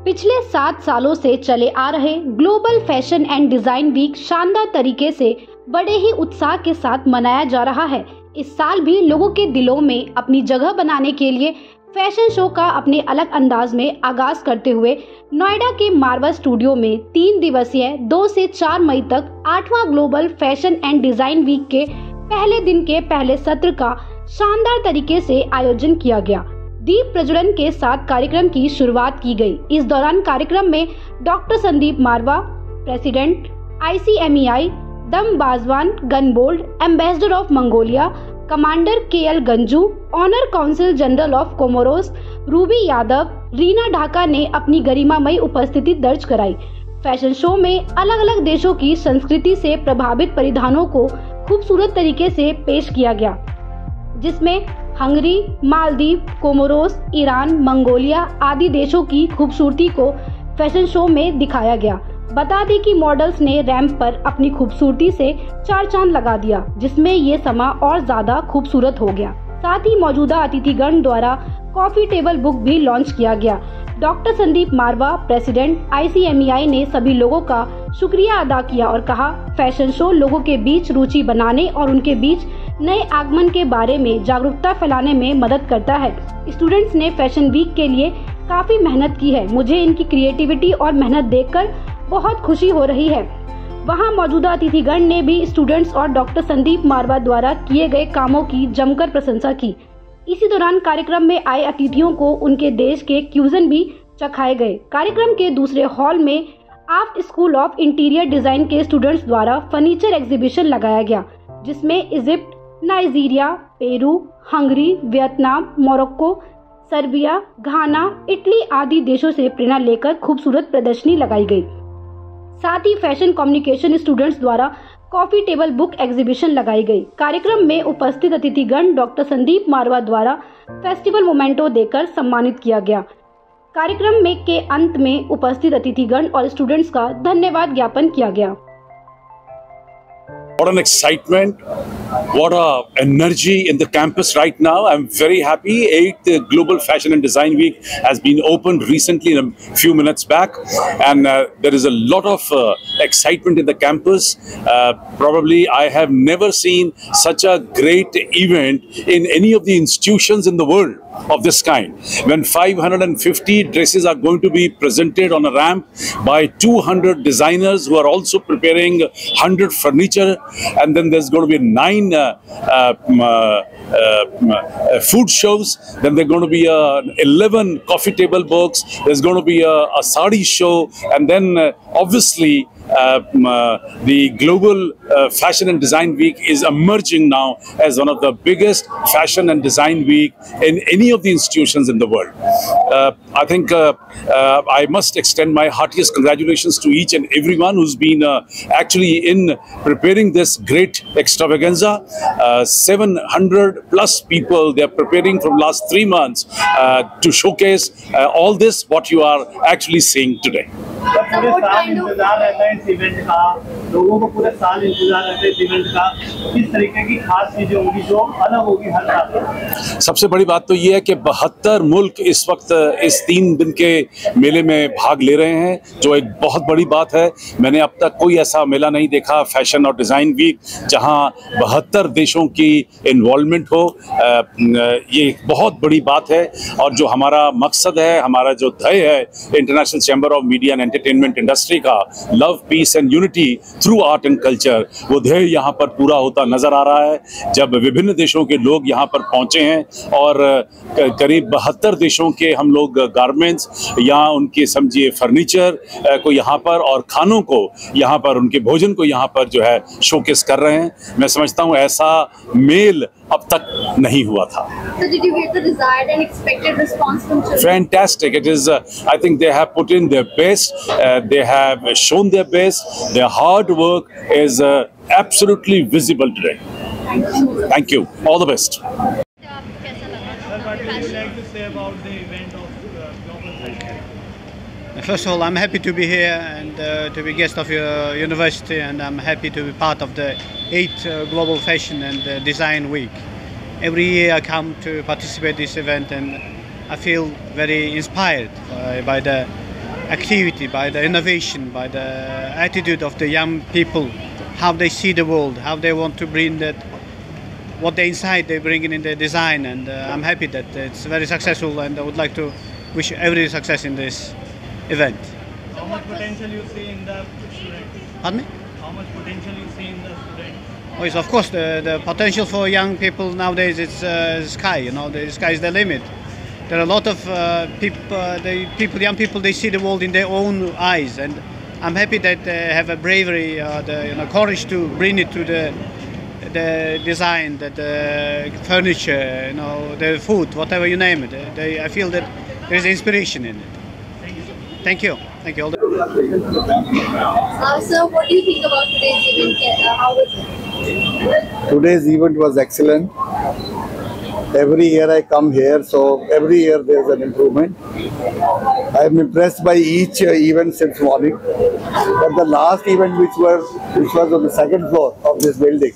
पिछले 7 सालों से चले आ रहे global fashion and design week शानदार तरीके से बड़े ही उत्साह के साथ मनाया जा रहा है। इस साल भी लोगों के दिलों में अपनी जगह बनाने के लिए फैशन शो का अपने अलग अंदाज में आगाज करते हुए नोएडा के मारवा स्टूडियो में 3 दिवसीय 2 से 4 मई तक 8वां global fashion and design week के पहले दिन के पहले सत्र का शानदार तरीके से आयोजन किया गया। दीप प्रज्वलन के साथ कार्यक्रम की शुरुआत की गई। इस दौरान कार्यक्रम में doctor Sandeep Marwah, president ICMEI, Dambajav Ganbold, ambassador of Mongolia, commander KL Ganju, honour council general of Comoros Ruby Yadav, Reena Dhaka ने अपनी गरिमामयी उपस्थिति दर्ज कराई। फैशन शो में अलग अलग देशों की संस्कृति से प्रभावित परिधानों को खूबसूरत तरीके से पेश किया गया, जिसमें Hungary, Maldives, Comoros, Iran, Mongolia आदि देशों की खूबसूरती को फैशन शो में दिखाया गया। बता दें कि मॉडल्स ने रैंप पर अपनी खूबसूरती से 4 चांद लगा दिया, जिसमें ये समा और ज्यादा खूबसूरत हो गया। साथ ही मौजूदा अतिथिगण द्वारा कॉफी टेबल बुक भी लॉन्च किया गया। Doctor Sandeep Marwah, president ICMEI ने सभी लोगों का शुक्रिया अदा किया और कहा, फैशन शो लोगों के बीच रुचि बनाने और उनके बीच नए आगमन के बारे में जागरूकता फैलाने में मदद करता है। स्टूडेंट्स ने फैशन वीक के लिए काफी मेहनत की है। मुझे इनकी क्रिएटिविटी और मेहनत देखकर बहुत खुशी हो रही है। वहां मौजूदा अतिथिगण ने भी स्टूडेंट्स और डॉक्टर संदीप मारवा द्वारा किए गए कामों की जमकर प्रशंसा की। इसी दौरान कार्यक्रम में आए अतिथियों को उनके देश के क्यूजन भी चखाए गए। कार्यक्रम के दूसरे हॉल में AAFT school of interior design के स्टूडेंट्स द्वारा फर्नीचर एग्जीबिशन लगाया गया, जिसमें Egypt, Nigeria, Peru, Hungary, Vietnam, Morocco, Serbia, Ghana, Italy आदि देशों से प्रेरणा लेकर खूबसूरत प्रदर्शनी लगाई गई। साथ ही फैशन कम्युनिकेशन स्टूडेंट्स द्वारा कॉफी टेबल बुक एग्जीबिशन लगाई गई। कार्यक्रम में उपस्थित अतिथिगण डॉक्टर संदीप मारवा द्वारा फेस्टिवल मोमेंटो देकर सम्मानित किया गया। कार्यक्रम में के अंत में उपस्थित अतिथिगण और स्टूडेंट्स का धन्यवाद ज्ञापन किया गया। What an excitement, what a energy in the campus right now. I'm very happy. 8th Global Fashion and Design Week has been opened recently a few minutes back, and there is a lot of excitement in the campus. Probably I have never seen such a great event in any of the institutions in the world of this kind, when 550 dresses are going to be presented on a ramp by 200 designers who are also preparing 100 furniture, and then there's going to be 9 food shows, then there's going to be 11 coffee table books, there's going to be a sari show, and then obviously the Global Fashion and Design Week is emerging now as one of the biggest fashion and design week in any of the institutions in the world. I think I must extend my heartiest congratulations to each and everyone who's been actually in preparing this great extravaganza. 700 plus people, they're preparing from last 3 months to showcase all this what you are actually seeing today. पूरे साल इंतजार रहता है इस event का, लोगों को पूरे साल इंतजार रहता है इस इवेंट का। किस तरीके की खास चीजें होंगी जो अलग होगी हर साल? सबसे बड़ी बात तो ये है कि 72 मुल्क इस वक्त इस 3 दिन के मेले में भाग ले रहे हैं, जो एक बहुत बड़ी बात है। मैंने अब तक कोई ऐसा मेला नहीं देखा फैशन और डिज़ाइन वीक जहां 72 देशों की इन्वॉल्वमेंट हो। ये एक बहुत बड़ी बात है, और जो हमारा मकसद है, हमारा जो ध्येय है international chamber of media and entertainment industry का, love, peace and unity through art and culture, वो ध्येय यहाँ पर पूरा होता नजर आ रहा है। जब विभिन्न देशों के लोग यहाँ पर पहुंचे हैं और करीब 72 देशों के हम लोग गारमेंट्स या उनके समझिए फर्नीचर को यहाँ पर और खानों को यहाँ पर, उनके भोजन को यहाँ पर जो है शोकेस कर रहे हैं। मैं समझता हूँ ऐसा मेल अब तक नहीं हुआ था। So did you get the desired and expected response from children? Fantastic. It is, I think they have put in their best. They have shown their best. Their hard work is absolutely visible today. Thank you. All the best. What would you like to say about the event of Global Fashion? First of all, I'm happy to be here and to be guest of your university, and I'm happy to be part of the 8th Global Fashion and Design Week. Every year I come to participate in this event, and I feel very inspired by the activity, by the innovation, by the attitude of the young people, how they see the world, how they want to bring that, what they inside they bring in the design, and I'm happy that it's very successful, and I would like to wish every success in this event. How much potential you see in the students? Pardon me? How much potential you see in the students? Oh, it's of course the potential for young people nowadays. It's sky. You know, the sky is the limit. There are a lot of young people. They see the world in their own eyes, and I'm happy that they have a bravery, the courage to bring it to the design, the furniture, the food, whatever you name it. I feel that there is inspiration in it. Thank you. Thank you. So, what do you think about today's event? How was it? Today's event was excellent. Every year I come here, so every year there's an improvement. I am impressed by each event since morning. But the last event, which was on the second floor of this building,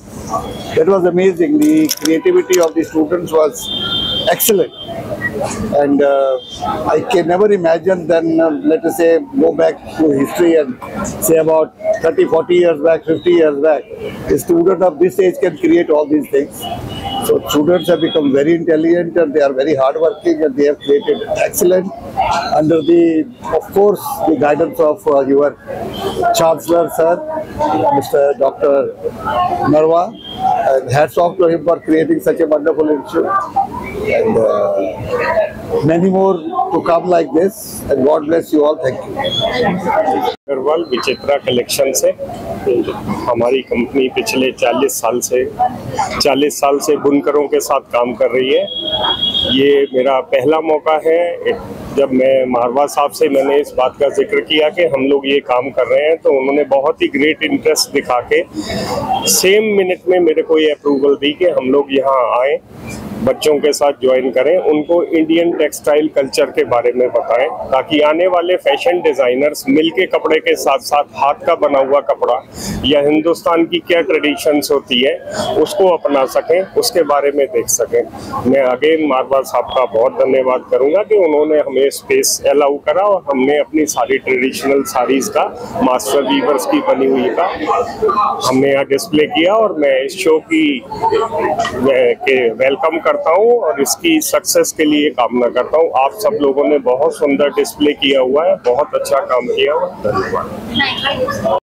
that was amazing. The creativity of the students was excellent. And I can never imagine then, let us say, go back to history and say about 30, 40 years back, 50 years back, a student of this age can create all these things. So students have become very intelligent, and they are very hardworking, and they have created excellent under the, of course, the guidance of your Chancellor, sir, Mr. Dr. Narwa. And hats off to him for creating such a wonderful institute. And many more to come like this. And God bless you all. Thank you. Agarwal Vichitra collection से हमारी company पिछले 40 साल से बुनकरों के साथ काम कर रही है। ये मेरा पहला मौका है। जब मैं मारवा साहब से मैंने इस बात का जिक्र किया कि हम लोग ये काम कर रहे हैं, तो उन्होंने बहुत ही ग्रेट इंटरेस्ट दिखा के सेम मिनट में मेरे को ये अप्रूवल दी कि हम लोग यहाँ आए, बच्चों के साथ ज्वाइन करें, उनको इंडियन टेक्सटाइल कल्चर के बारे में बताएं, ताकि आने वाले फैशन डिज़ाइनर्स मिलके कपड़े के साथ साथ हाथ का बना हुआ कपड़ा या हिंदुस्तान की क्या ट्रेडिशंस होती है उसको अपना सकें, उसके बारे में देख सकें। मैं अगेन मारवा साहब का बहुत धन्यवाद करूंगा कि उन्होंने हमें स्पेस अलाउ करा और हमने अपनी सारी ट्रेडिशनल साड़ीज़ का, मास्टर वीवर्स की बनी हुई का हमने यहाँ डिस्प्ले किया, और मैं इस शो की वेलकम करता हूँ और इसकी सक्सेस के लिए कामना करता हूँ। आप सब लोगों ने बहुत सुंदर डिस्प्ले किया हुआ है, बहुत अच्छा काम किया हुआ है। धन्यवाद।